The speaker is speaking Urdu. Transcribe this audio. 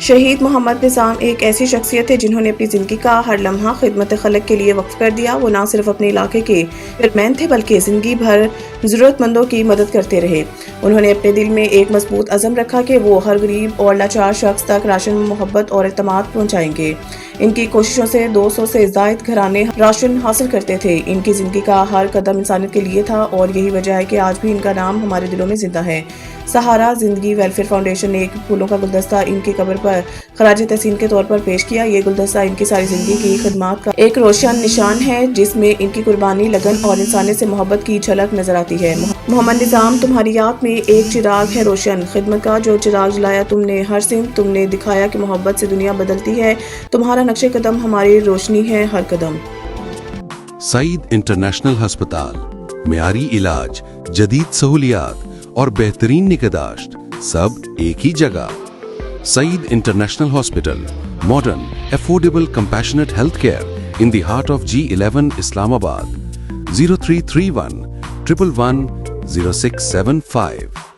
شہید محمد نظام ایک ایسی شخصیت ہے جنہوں نے اپنی زندگی کا ہر لمحہ خدمت خلق کے لیے وقف کر دیا۔ وہ نہ صرف اپنے علاقے کے مین تھے بلکہ زندگی بھر ضرورت مندوں کی مدد کرتے رہے۔ انہوں نے اپنے دل میں ایک مضبوط عزم رکھا کہ وہ ہر غریب اور لاچار شخص تک راشن، محبت اور اعتماد پہنچائیں گے۔ ان کی کوششوں سے 200 سے زائد گھرانے راشن حاصل کرتے تھے۔ ان کی زندگی کا ہر قدم انسانیت کے لیے تھا اور یہی وجہ ہے کہ آج بھی ان کا نام ہمارے دلوں میں زندہ ہے۔ سہارا زندگی ویلفیئر فاؤنڈیشن نے ایک پھولوں کا گلدستہ ان کی قبر پر خراج تحسین کے طور پر پیش کیا۔ یہ گلدستہ ان کی ساری زندگی کی خدمات کا ایک روشن نشان ہے جس میں ان کی قربانی، لگن اور انسانیت سے محبت کی جھلک نظر آتی ہے۔ محمد نظام، تمہاری یاد میں ایک چراغ ہے روشن، خدمت کا جو چراغ جلایا تم نے ہر سمت، تم نے دکھایا کہ محبت سے دنیا بدلتی ہے، تمہارا نقش قدم ہماری روشنی ہے ہر قدم۔ سعید انٹرنیشنل ہسپتال، معیاری علاج، جدید سہولیات اور بہترین نگہداشت، سب ایک ہی جگہ۔ Saeed international hospital, modern, affordable, compassionate health care in the heart of G11 Islam Abad. 0331 111 0675